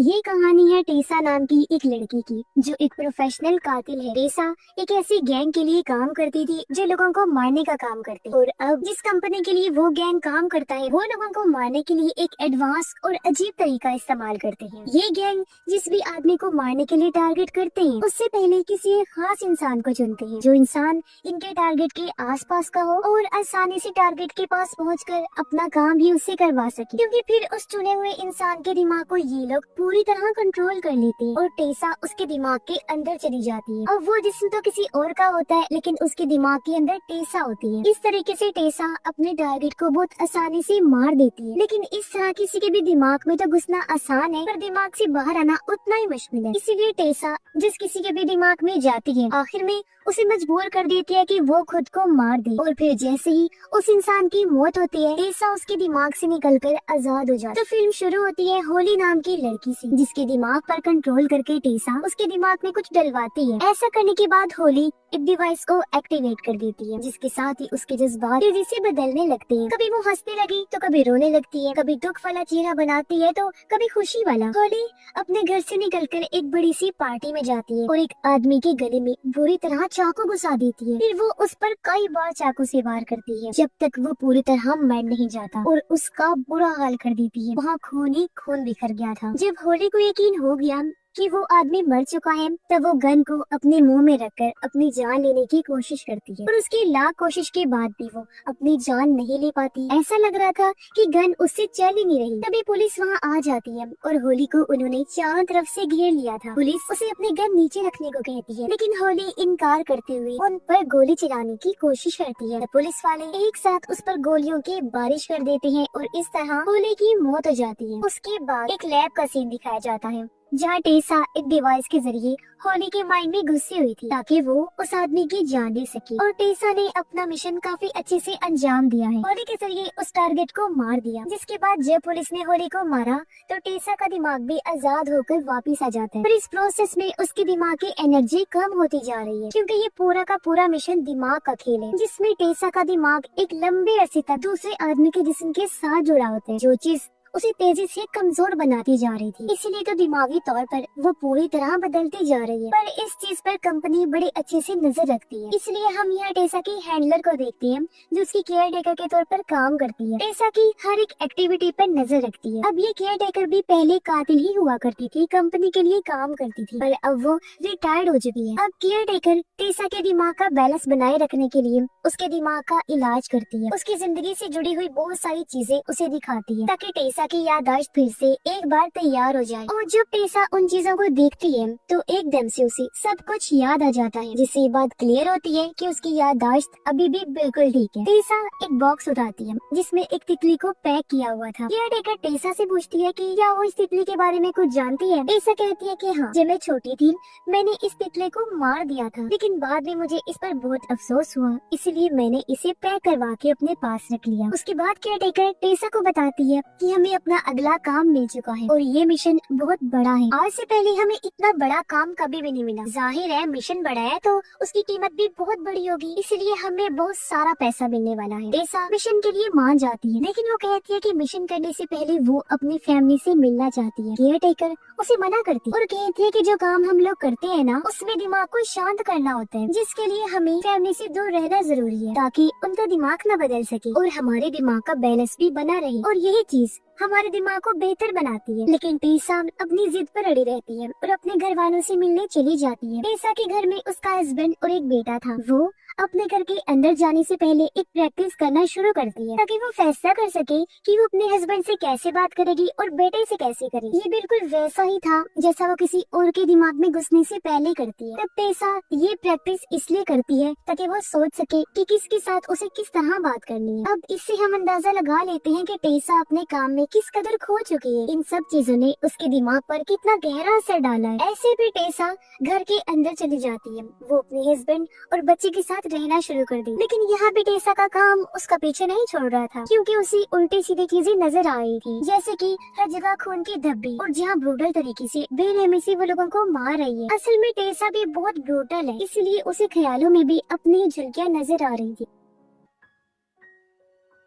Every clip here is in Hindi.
ये कहानी है टेसा नाम की एक लड़की की, जो एक प्रोफेशनल कातिल है। टेसा एक ऐसी गैंग के लिए काम करती थी जो लोगों को मारने का काम करती है, और अब जिस कंपनी के लिए वो गैंग काम करता है वो लोगों को मारने के लिए एक एडवांस और अजीब तरीका इस्तेमाल करते हैं। ये गैंग जिस भी आदमी को मारने के लिए टारगेट करते हैं, उससे पहले किसी एक खास इंसान को चुनते हैं, जो इंसान इनके टारगेट के आसपास का हो और आसानी से टारगेट के पास पहुंचकर अपना काम भी उससे करवा सके, क्योंकि फिर उस चुने हुए इंसान के दिमाग को ये लोग पूरी तरह कंट्रोल कर लेते हैं और टेसा उसके दिमाग के अंदर चली जाती है। अब वो जिस्म तो किसी और का होता है, लेकिन उसके दिमाग के अंदर टेसा होती है। इस तरीके से टेसा अपने टारगेट को बहुत आसानी से मार देती है। लेकिन इस तरह किसी के भी दिमाग में तो घुसना आसान है, पर दिमाग से बाहर आना उतना ही मुश्किल है। इसीलिए टेसा जिस किसी के भी दिमाग में जाती है, आखिर में उसे मजबूर कर देती है कि वो खुद को मार दे। और फिर जैसे ही उस इंसान की मौत होती है, टेसा उसके दिमाग से निकलकर आजाद हो जाती है। तो फिल्म शुरू होती है होली नाम की लड़की से, जिसके दिमाग पर कंट्रोल करके टेसा उसके दिमाग में कुछ डलवाती है। ऐसा करने के बाद होली एक डिवाइस को एक्टिवेट कर देती है, जिसके साथ ही उसके जज्बात तेजी से बदलने लगते हैं। कभी वो हंसने लगी तो कभी रोने लगती है, कभी दुख वाला चेहरा बनाती है तो कभी खुशी वाला। होली अपने घर से निकलकर एक बड़ी सी पार्टी में जाती है और एक आदमी के गले में बुरी तरह चाकू घुसा देती है। फिर वो उस पर कई बार चाकू से वार करती है, जब तक वो पूरी तरह मर नहीं जाता और उसका बुरा हाल कर देती है। वहाँ खून ही खून बिखर गया था। जब होली को यकीन हो गया कि वो आदमी मर चुका है, तब वो गन को अपने मुंह में रखकर अपनी जान लेने की कोशिश करती है, और उसकी लाख कोशिश के बाद भी वो अपनी जान नहीं ले पाती। ऐसा लग रहा था कि गन उससे चल ही नहीं रही। तभी पुलिस वहाँ आ जाती है और होली को उन्होंने चारों तरफ से घेर लिया था। पुलिस उसे अपनी गन नीचे रखने को कहती है, लेकिन होली इनकार करते हुए उन पर गोली चलाने की कोशिश करती है। पुलिस वाले एक साथ उस पर गोलियों की बारिश कर देते हैं और इस तरह होली की मौत हो जाती है। उसके बाद एक लैब का सीन दिखाया जाता है, जहाँ टेसा एक डिवाइस के जरिए होली के माइंड में घुसी हुई थी, ताकि वो उस आदमी की जान ले सके। और टेसा ने अपना मिशन काफी अच्छे से अंजाम दिया है, होली के जरिए उस टारगेट को मार दिया। जिसके बाद जब पुलिस ने होली को मारा तो टेसा का दिमाग भी आजाद होकर वापस आ जाता है। पर इस प्रोसेस में उसके दिमाग की एनर्जी कम होती जा रही है, क्योंकि ये पूरा का पूरा मिशन दिमाग का खेल है, जिसमें टेसा का दिमाग एक लंबे अरसे तक दूसरे आदमी के जिस्म के साथ जुड़ा होता है, जो चीज उसे तेजी से कमजोर बनाती जा रही थी। इसीलिए तो दिमागी तौर पर वो पूरी तरह बदलती जा रही है। पर इस चीज पर कंपनी बड़े अच्छे से नजर रखती है, इसलिए हम यहाँ टेसा की हैंडलर को देखते हैं, जो उसकी केयर टेकर के तौर पर काम करती है। टेसा की हर एक एक्टिविटी पर नजर रखती है। अब ये केयर टेकर भी पहले कातिल ही हुआ करती थी, कंपनी के लिए काम करती थी, पर अब वो रिटायर्ड हो चुकी है। अब केयर टेकर टेसा के दिमाग का बैलेंस बनाए रखने के लिए उसके दिमाग का इलाज करती है, उसकी जिंदगी से जुड़ी हुई बहुत सारी चीजें उसे दिखाती है, ताकि टेसा की याददाश्त फिर से एक बार तैयार हो जाए। और जब टेसा उन चीजों को देखती है तो एकदम से उसे सब कुछ याद आ जाता है, जिससे ये बात क्लियर होती है कि उसकी याददाश्त अभी भी बिल्कुल ठीक है। टेसा एक बॉक्स उठाती है जिसमें एक तितली को पैक किया हुआ था। यह देखकर टेसा से पूछती है कि क्या वो इस तितली के बारे में कुछ जानती है। टेसा कहती है कि हाँ, जब मैं छोटी थी मैंने इस तितली को मार दिया था, लेकिन बाद में मुझे इस पर बहुत अफसोस हुआ, इसलिए मैंने इसे पैक करवा के अपने पास रख लिया। उसके बाद केयरटेकर टेसा को बताती है कि हमें अपना अगला काम मिल चुका है और ये मिशन बहुत बड़ा है। आज से पहले हमें इतना बड़ा काम कभी भी नहीं मिला। जाहिर है मिशन बड़ा है तो उसकी कीमत भी बहुत बड़ी होगी, इसलिए हमें बहुत सारा पैसा मिलने वाला है। टेसा मिशन के लिए मान जाती है, लेकिन वो कहती है कि मिशन करने से पहले वो अपनी फैमिली से मिलना चाहती है। केयरटेकर उसे मना करती है और कहती है कि जो काम हम लोग करते हैं ना, उसमें दिमाग को शांत करना होता है, जिसके लिए हमें फैमिली से दूर रहना जरूरी है, ताकि उनका दिमाग न बदल सके और हमारे दिमाग का बैलेंस भी बना रहे। और यही चीज हमारे दिमाग को बेहतर बनाती है। लेकिन टेसा अपनी जिद पर अड़ी रहती है और अपने घर वालों से मिलने चली जाती है। टेसा के घर में उसका हस्बैंड और एक बेटा था। वो अपने घर के अंदर जाने से पहले एक प्रैक्टिस करना शुरू करती है, ताकि वो फैसला कर सके कि वो अपने हस्बैंड से कैसे बात करेगी और बेटे से कैसे करेगी। ये बिल्कुल वैसा ही था जैसा वो किसी और के दिमाग में घुसने से पहले करती है। तब टेसा ये प्रैक्टिस इसलिए करती है ताकि वो सोच सके कि किसके साथ उसे किस तरह बात करनी है। अब इससे हम अंदाजा लगा लेते हैं कि टेसा अपने काम में किस कदर खो चुकी है। इन सब चीजों ने उसके दिमाग पर कितना गहरा असर डाला है। ऐसे भी टेसा घर के अंदर चली जाती है। वो अपने हस्बैंड और बच्चे के साथ रहना शुरू कर दी। लेकिन यहाँ भी टेसा का काम उसका पीछे नहीं छोड़ रहा था, क्योंकि उसे उल्टी सीधी चीजें नजर आ रही थी, जैसे कि हर जगह खून की धब्बी और जहाँ ब्रूटल तरीके से बेरहमी से वो लोगों को मार रही है। असल में टेसा भी बहुत ब्रूटल है, इसलिए उसे ख्यालों में भी अपनी झलकियाँ नजर आ रही थी।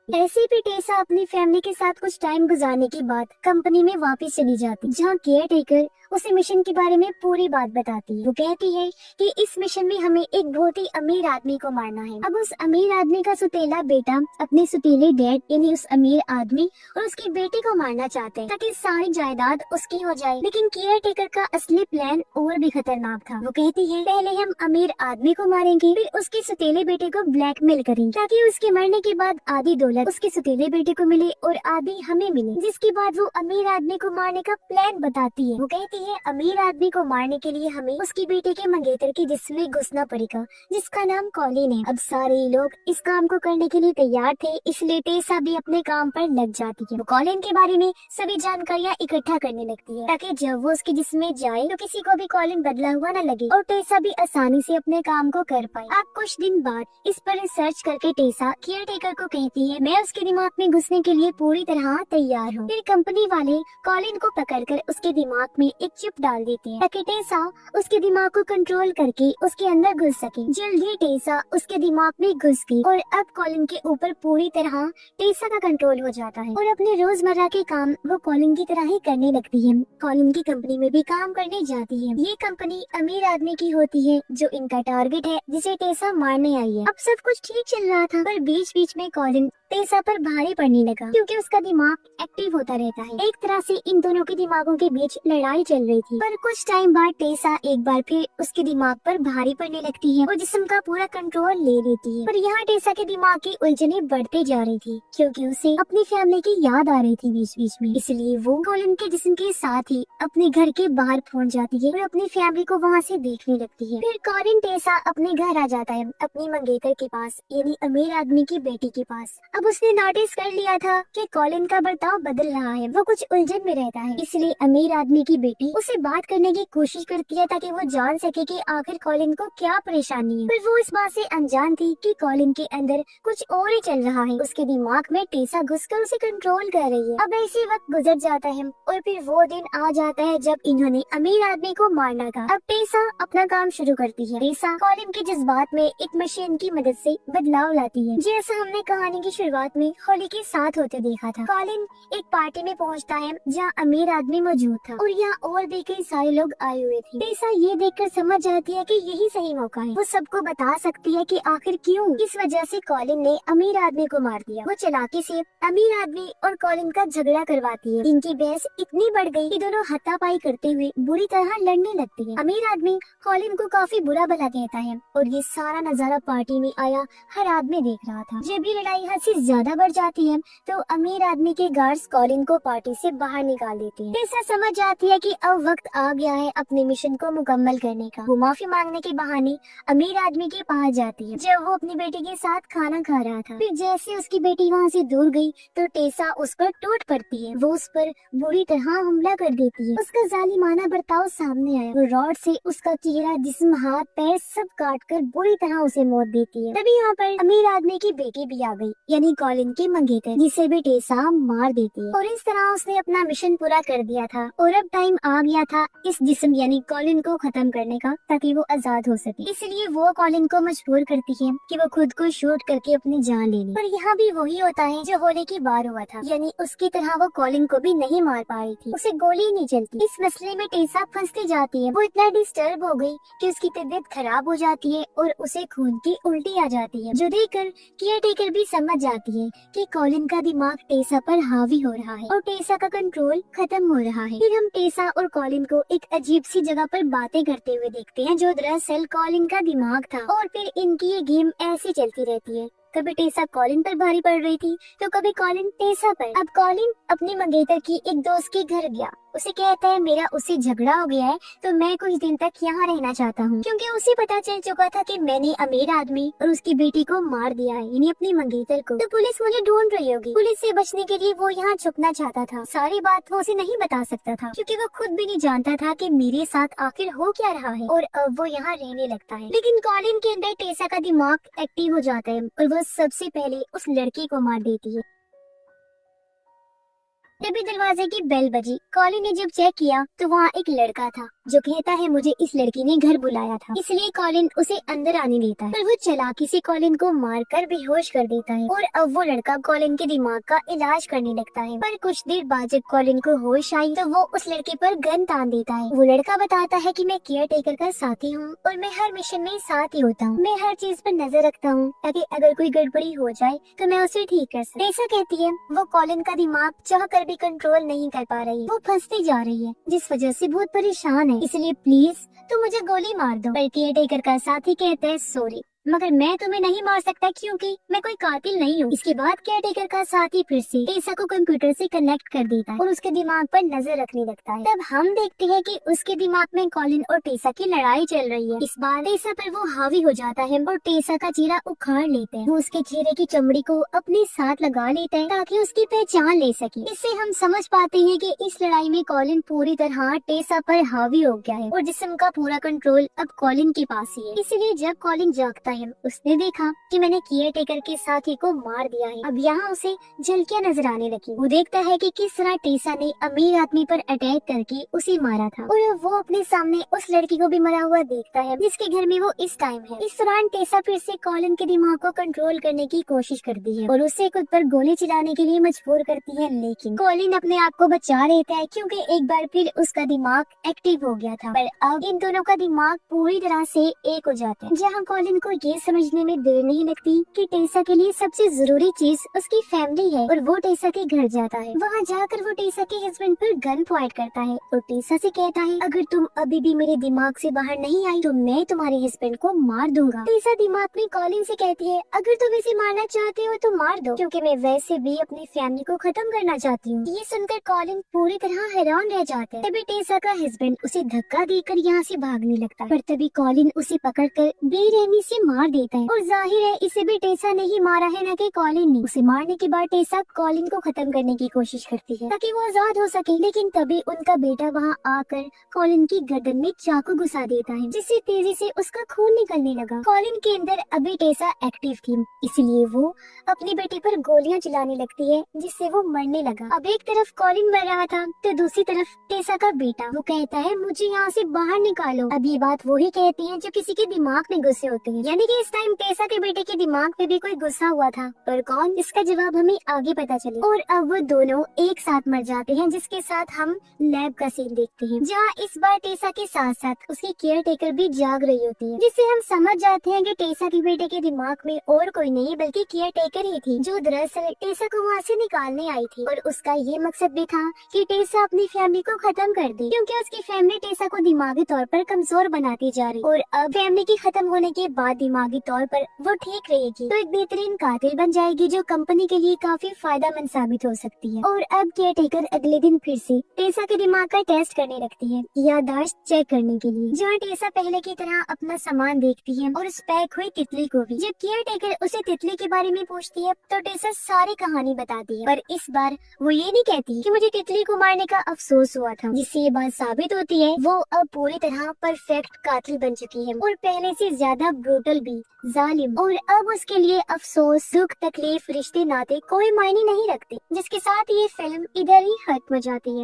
ऐसे भी टेसा अपनी फैमिली के साथ कुछ टाइम गुजारने के बाद कंपनी में वापस चली जाती, जहाँ केयर टेकर उसे मिशन के बारे में पूरी बात बताती है। वो कहती है कि इस मिशन में हमें एक बहुत ही अमीर आदमी को मारना है। अब उस अमीर आदमी का सुतेला बेटा अपने सुतीले डैड यानी उस अमीर आदमी और उसकी बेटी को मारना चाहते हैं ताकि सारी जायदाद उसकी हो जाए। लेकिन केयर टेकर का असली प्लान और भी खतरनाक था। वो कहती है पहले हम अमीर आदमी को मारेंगे, फिर उसके सुतीले बेटे को ब्लैकमेल करेंगे ताकि उसके मरने के बाद आधी दौलत उसके सुतीले बेटे को मिले और आधी हमें मिले। जिसके बाद वो अमीर आदमी को मारने का प्लान बताती है। वो कहती है अमीर आदमी को मारने के लिए हमें उसकी बेटे के मंगेतर के जिस्म में घुसना पड़ेगा, जिसका नाम कॉलिन है। अब सारे लोग इस काम को करने के लिए तैयार थे, इसलिए टेसा भी अपने काम पर लग जाती है। वो कॉलिन के बारे में सभी जानकारियाँ इकट्ठा करने लगती है ताकि जब वो उसके जिस्म में जाए तो किसी को भी कॉलिन बदला हुआ न लगे और टेसा भी आसानी से अपने काम को कर पाए। अब कुछ दिन बाद इस पर रिसर्च करके टेसा केयर टेकर को कहती है मैं उसके दिमाग में घुसने के लिए पूरी तरह तैयार हूँ। फिर कंपनी वाले कॉलिन को पकड़कर उसके दिमाग में एक चिप डाल देते हैं ताकि टेसा उसके दिमाग को कंट्रोल करके उसके अंदर घुस सके। जल्दी टेसा उसके दिमाग में घुस गई और अब कॉलिन के ऊपर पूरी तरह टेसा का कंट्रोल हो जाता है और अपने रोजमर्रा के काम वो कॉलिन की तरह ही करने लगती है। कॉलिन की कंपनी में भी काम करने जाती है। ये कंपनी अमीर आदमी की होती है जो इनका टारगेट है, जिसे टेसा मारने आई है। अब सब कुछ ठीक चल रहा था पर बीच बीच में कॉलिन टेसा पर भारी पड़ने लगा क्योंकि उसका दिमाग एक्टिव होता रहता है। एक तरह से इन दोनों के दिमागों के बीच लड़ाई चल रही थी। पर कुछ टाइम बाद टेसा एक बार फिर उसके दिमाग पर भारी पड़ने लगती है और जिस्म का पूरा कंट्रोल ले लेती है। पर यहाँ टेसा के दिमाग की उलझने बढ़ते जा रही थी क्योंकि उसे अपनी फैमिली की याद आ रही थी बीच बीच में। इसलिए वो कॉलिन के जिस्म के साथ ही अपने घर के बाहर पहुँच जाती है और अपनी फैमिली को वहाँ से देखने लगती है। फिर कॉलिन टेसा अपने घर आ जाता है, अपनी मंगेतर के पास यानी अमीर आदमी की बेटी के पास। अब उसने नोटिस कर लिया था कि कॉलिन का बर्ताव बदल रहा है, वो कुछ उलझन में रहता है। इसलिए अमीर आदमी की बेटी उसे बात करने की कोशिश करती है ताकि वो जान सके कि आखिर कॉलिन को क्या परेशानी है। पर वो इस बात से अनजान थी कि कॉलिन के अंदर कुछ और ही चल रहा है। उसके दिमाग में टेसा घुसकर उसे कंट्रोल कर रही है। अब ऐसे वक्त गुजर जाता है और फिर वो दिन आ जाता है जब इन्होंने अमीर आदमी को मारना था। अब टेसा अपना काम शुरू करती है। टेसा कॉलिन के जज्बात में एक मशीन की मदद से बदलाव लाती है, जैसा हमने कहानी की शुरुआत में होली के साथ होते देखा था। कॉलिन एक पार्टी में पहुंचता है जहां अमीर आदमी मौजूद था और यहाँ और भी कई सारे लोग आए हुए थे। टेसा ये देखकर समझ जाती है कि यही सही मौका है। वो सबको बता सकती है कि आखिर क्यों इस वजह से कॉलिन ने अमीर आदमी को मार दिया। वो चालाकी से अमीर आदमी और कॉलिन का झगड़ा करवाती है। इनकी बहस इतनी बढ़ गई कि दोनों हाथापाई करते हुए बुरी तरह लड़ने लगते हैं। अमीर आदमी कॉलिन को काफी बुरा भला कहता है और ये सारा नजारा पार्टी में आया हर आदमी देख रहा था। जब भी लड़ाई हद से ज्यादा बढ़ जाती है तो अमीर आदमी के गार्ड्स कॉलिन को पार्टी से बाहर निकाल देते हैं। टेसा समझ जाती है कि अब वक्त आ गया है अपने मिशन को मुकम्मल करने का। वो माफी मांगने के बहाने अमीर आदमी के पास जाती है जब वो अपनी बेटी के साथ खाना खा रहा था। फिर जैसे उसकी बेटी वहाँ से दूर गई तो टेसा उस पर टूट पड़ती है। वो उस पर बुरी तरह हमला कर देती है। उसका जालिमाना बर्ताव सामने आया। वो रॉड से उसका चेहरा, जिस्म, हाथ, पैर सब काट कर बुरी तरह उसे मौत देती है। तभी यहाँ पर अमीर आदमी की बेटी भी आ गई यानी कॉलिन की मंगेतर, जिसे भी टेसा मार देती है। और इस तरह उसने अपना मिशन पूरा कर दिया था और अब टाइम आ गया था इस जिस्म यानी कॉलिन को खत्म करने का ताकि वो आजाद हो सके। इसलिए वो कॉलिन को मजबूर करती है कि वो खुद को शूट करके अपनी जान ले ले। पर यहाँ भी वही होता है जो होली की बार हुआ था, यानी उसकी तरह वो कॉलिन को भी नहीं मार पा रही थी, उसे गोली नहीं चलती। इस मसले में टेसा फंसती जाती है। वो इतना डिस्टर्ब हो गई कि उसकी तबीयत खराब हो जाती है और उसे खून की उल्टी आ जाती है, जो देखकर केयर टेकर भी समझ जाती है कि कॉलिन का दिमाग टेसा पर हावी हो रहा है और टेसा का कंट्रोल खत्म हो रहा है। फिर हम टेसा और कॉलिन को एक अजीब सी जगह पर बातें करते हुए देखते हैं जो दरअसल कॉलिन का दिमाग था। और फिर इनकी ये गेम ऐसी चलती रहती है। कभी टेसा कॉलिन पर भारी पड़ रही थी तो कभी कॉलिन टेसा पर। अब कॉलिन अपनी मंगेतर की एक दोस्त के घर गया। उसे कहता है मेरा उससे झगड़ा हो गया है तो मैं कुछ दिन तक यहाँ रहना चाहता हूँ, क्योंकि उसे पता चल चुका था कि मैंने अमीर आदमी और उसकी बेटी को मार दिया है, यानी अपनी मंगेतर को। तो पुलिस मुझे ढूंढ रही होगी। पुलिस से बचने के लिए वो यहाँ छुपना चाहता था। सारी बात वो उसे नहीं बता सकता था क्योंकि वो खुद भी नहीं जानता था कि मेरे साथ आखिर हो क्या रहा है। और अब वो यहाँ रहने लगता है। लेकिन कॉलिन के अंदर टेसा का दिमाग एक्टिव हो जाता है और वो सबसे पहले उस लड़की को मार देती है। तभी दरवाजे की बेल बजी। कॉलिन ने जब चेक किया तो वहाँ एक लड़का था जो कहता है मुझे इस लड़की ने घर बुलाया था, इसलिए कॉलिन उसे अंदर आने देता है, पर वो चालाकी से कॉलिन को मारकर बेहोश कर देता है। और अब वो लड़का कॉलिन के दिमाग का इलाज करने लगता है। पर कुछ देर बाद जब कॉलिन को होश आई तो वो उस लड़के पर गन तान देता है। वो लड़का बताता है कि मैं केयर टेकर का साथी हूँ और मैं हर मिशन में साथ ही होता हूँ। मैं हर चीज पर नजर रखता हूँ ताकि अगर कोई गड़बड़ी हो जाए तो मैं उसे ठीक कर सकूं। टेसा कहती है वो कॉलिन का दिमाग चाह कर भी कंट्रोल नहीं कर पा रही, वो फंसती जा रही है जिस वजह से बहुत परेशान है, इसलिए प्लीज तुम मुझे गोली मार दो। पर केयर टेकर का साथी कहता है सॉरी, मगर मैं तुम्हें नहीं मार सकता क्योंकि मैं कोई कातिल नहीं हूँ। इसके बाद केयरटेकर का साथी फिर से टेसा को कंप्यूटर से कनेक्ट कर देता है और उसके दिमाग पर नजर रखने लगता है। तब हम देखते हैं कि उसके दिमाग में कॉलिन और टेसा की लड़ाई चल रही है। इस बार टेसा पर वो हावी हो जाता है और टेसा का चेहरा उखाड़ लेते हैं। वो उसके चेहरे की चमड़ी को अपने साथ लगा लेता है ताकि उसकी पहचान ले सके। इससे हम समझ पाते हैं कि इस लड़ाई में कॉलिन पूरी तरह टेसा पर हावी हो गया है और जिस्म का पूरा कंट्रोल अब कॉलिन के पास ही है। इसलिए जब कॉलिन जागता है उसने देखा कि मैंने केयर टेकर के साथी को मार दिया है। अब यहाँ उसे झलकियां नजर आने लगी। वो देखता है कि किस तरह टेसा ने अमीर आदमी पर अटैक करके उसे मारा था और वो अपने सामने उस लड़की को भी मरा हुआ देखता है जिसके घर में वो इस टाइम है। इस दौरान टेसा फिर से कॉलिन के दिमाग को कंट्रोल करने की कोशिश करती है और उसे खुद पर गोली चलाने के लिए मजबूर करती है, लेकिन कॉलिन अपने आप को बचा लेता है क्योंकि एक बार फिर उसका दिमाग एक्टिव हो गया था। पर अब इन दोनों का दिमाग पूरी तरह से एक हो जाता है, जहाँ कॉलिन को ये समझने में देर नहीं लगती कि टेसा के लिए सबसे जरूरी चीज उसकी फैमिली है और वो टेसा के घर जाता है। वहाँ जाकर वो टेसा के हस्बैंड पर गन पॉइंट करता है और टेसा से कहता है अगर तुम अभी भी मेरे दिमाग से बाहर नहीं आई तो मैं तुम्हारे हस्बैंड को मार दूंगा। टेसा दिमाग में कॉलिन से कहती है अगर तुम इसे मारना चाहते हो तो मार दो क्योंकि मैं वैसे भी अपनी फैमिली को खत्म करना चाहती हूँ। ये सुनकर कॉलिन पूरी तरह हैरान रह जाता है। तभी टेसा का हस्बैंड उसे धक्का देकर यहाँ से भागने लगता है, पर तभी कॉलिन उसे पकड़कर बेरहमी से मार देता है और जाहिर है इसे भी टेसा ने ही मारा है न कि कॉलिन ने। उसे मारने के बाद टेसा कॉलिन को खत्म करने की कोशिश करती है ताकि वो आजाद हो सके, लेकिन तभी उनका बेटा वहाँ आकर कॉलिन की गर्दन में चाकू घुसा देता है जिससे तेजी से उसका खून निकलने लगा। कॉलिन के अंदर अभी टेसा एक्टिव थी, इसलिए वो अपने बेटे पर गोलियां चलाने लगती है जिससे वो मरने लगा। अब एक तरफ कॉलिन मर रहा था तो दूसरी तरफ टेसा का बेटा, वो कहता है मुझे यहाँ से बाहर निकालो। अब ये बात वो ही कहती है जो किसी के दिमाग में गुस्से होते हैं, यानी कि इस टाइम टेसा के बेटे के दिमाग पे भी कोई गुस्सा हुआ था, पर कौन, इसका जवाब हमें आगे पता चले। और अब वो दोनों एक साथ मर जाते हैं जिसके साथ हम लैब का सीन देखते हैं जहाँ इस बार टेसा के साथ साथ उसकी केयर टेकर भी जाग रही होती है, जिससे हम समझ जाते हैं कि टेसा के बेटे के दिमाग में और कोई नहीं बल्कि केयर टेकर ही थी जो दरअसल टेसा को वहाँ से निकालने आई थी। और उसका ये मकसद भी था कि टेसा अपनी फैमिली को खत्म कर दे क्योंकि उसकी फैमिली टेसा को दिमागी तौर पर कमजोर बनाती जा रही और अब फैमिली की खत्म होने के बाद दिमागी तौर पर वो ठीक रहेगी तो एक बेहतरीन कातिल बन जाएगी जो कंपनी के लिए काफी फायदेमंद साबित हो सकती है। और अब केयर टेकर अगले दिन फिर से टेसा के दिमाग का टेस्ट करने लगती है याददाश्त चेक करने के लिए, जहाँ टेसा पहले की तरह अपना सामान देखती है और उस पैक हुई तितली को भी। जब केयर टेकर उसे तितली के बारे में पूछती है तो टेसा सारी कहानी बताती है, पर इस बार वो ये नहीं कहती कि मुझे तितली को मारने का अफसोस हुआ था, जिससे ये बात साबित होती है वो अब पूरी तरह परफेक्ट कातिल बन चुकी है और पहले से ज्यादा ब्रूटल भी, जालिम। और अब उसके लिए अफसोस, दुख, तकलीफ, रिश्ते नाते कोई मायने नहीं रखते, जिसके साथ ये फिल्म इधर ही खत्म हो जाती है।